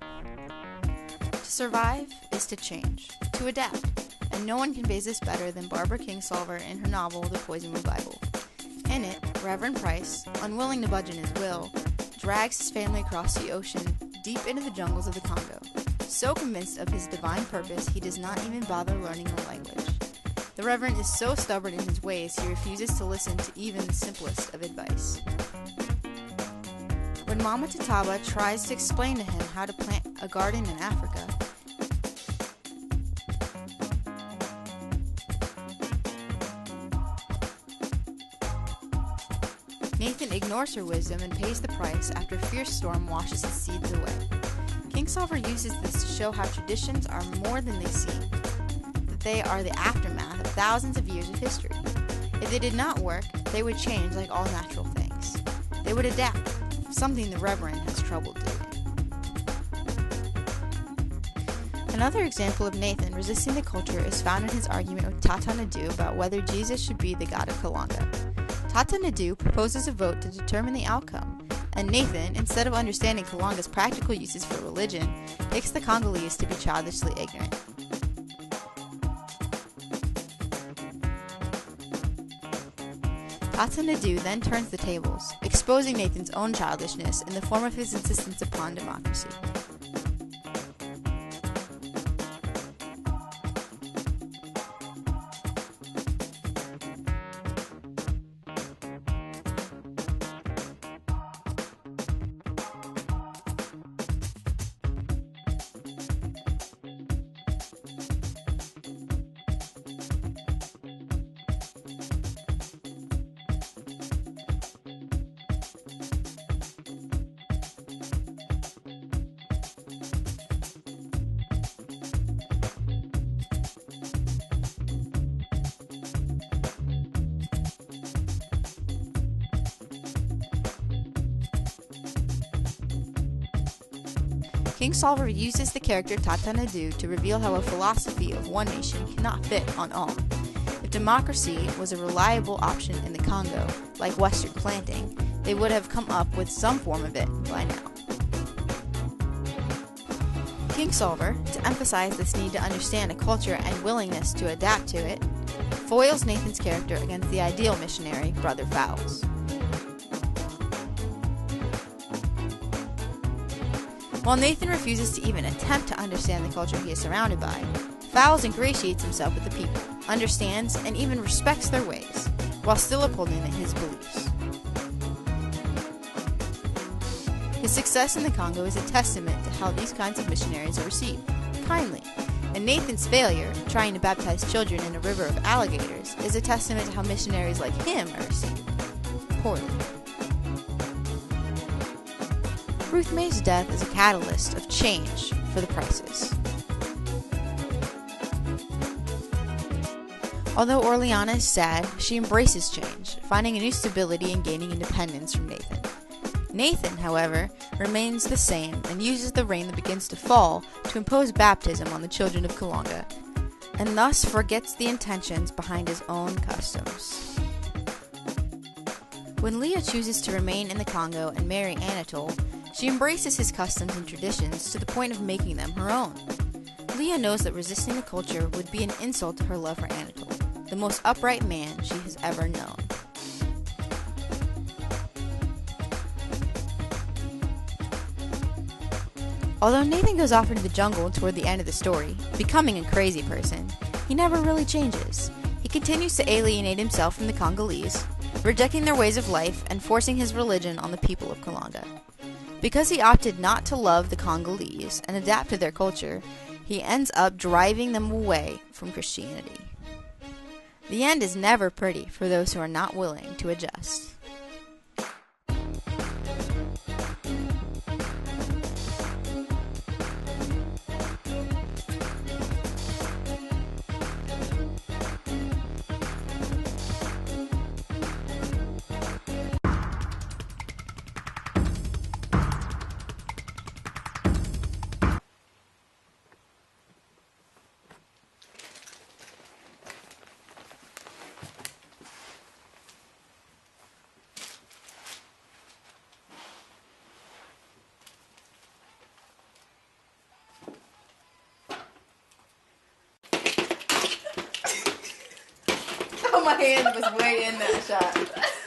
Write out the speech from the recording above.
To survive is to change, to adapt, and no one conveys this better than Barbara Kingsolver in her novel, The Poisonwood Bible. In it, Reverend Price, unwilling to budge in his will, drags his family across the ocean, deep into the jungles of the Congo. So convinced of his divine purpose, he does not even bother learning the language. The Reverend is so stubborn in his ways, he refuses to listen to even the simplest of advice. When Mama Tataba tries to explain to him how to plant a garden in Africa, Nathan ignores her wisdom and pays the price after a fierce storm washes his seeds away. Kingsolver uses this to show how traditions are more than they seem, that they are the aftermath of thousands of years of history. If they did not work, they would change like all natural things. They would adapt, something the Reverend has trouble doing. Another example of Nathan resisting the culture is found in his argument with Tata Nadu about whether Jesus should be the god of Kalanga. Tata Nadu proposes a vote to determine the outcome, and Nathan, instead of understanding Kalanga's practical uses for religion, takes the Congolese to be childishly ignorant. Tata Nadu then turns the tables, exposing Nathan's own childishness in the form of his insistence upon democracy. Kingsolver uses the character Tata Nadu to reveal how a philosophy of one nation cannot fit on all. If democracy was a reliable option in the Congo, like Western planting, they would have come up with some form of it by now. Kingsolver, to emphasize this need to understand a culture and willingness to adapt to it, foils Nathan's character against the ideal missionary, Brother Fowles. While Nathan refuses to even attempt to understand the culture he is surrounded by, Fowles ingratiates himself with the people, understands, and even respects their ways, while still upholding his beliefs. His success in the Congo is a testament to how these kinds of missionaries are received, kindly, and Nathan's failure, trying to baptize children in a river of alligators, is a testament to how missionaries like him are received, poorly. Ruth May's death is a catalyst of change for the Prices. Although Leanna is sad, she embraces change, finding a new stability and gaining independence from Nathan. Nathan, however, remains the same and uses the rain that begins to fall to impose baptism on the children of Kalanga, and thus forgets the intentions behind his own customs. When Leah chooses to remain in the Congo and marry Anatole, she embraces his customs and traditions to the point of making them her own. Leah knows that resisting the culture would be an insult to her love for Anatole, the most upright man she has ever known. Although Nathan goes off into the jungle toward the end of the story, becoming a crazy person, he never really changes. He continues to alienate himself from the Congolese, rejecting their ways of life and forcing his religion on the people of Kalanga. Because he opted not to love the Congolese and adapt to their culture, he ends up driving them away from Christianity. The end is never pretty for those who are not willing to adjust. my hand was way in that shot.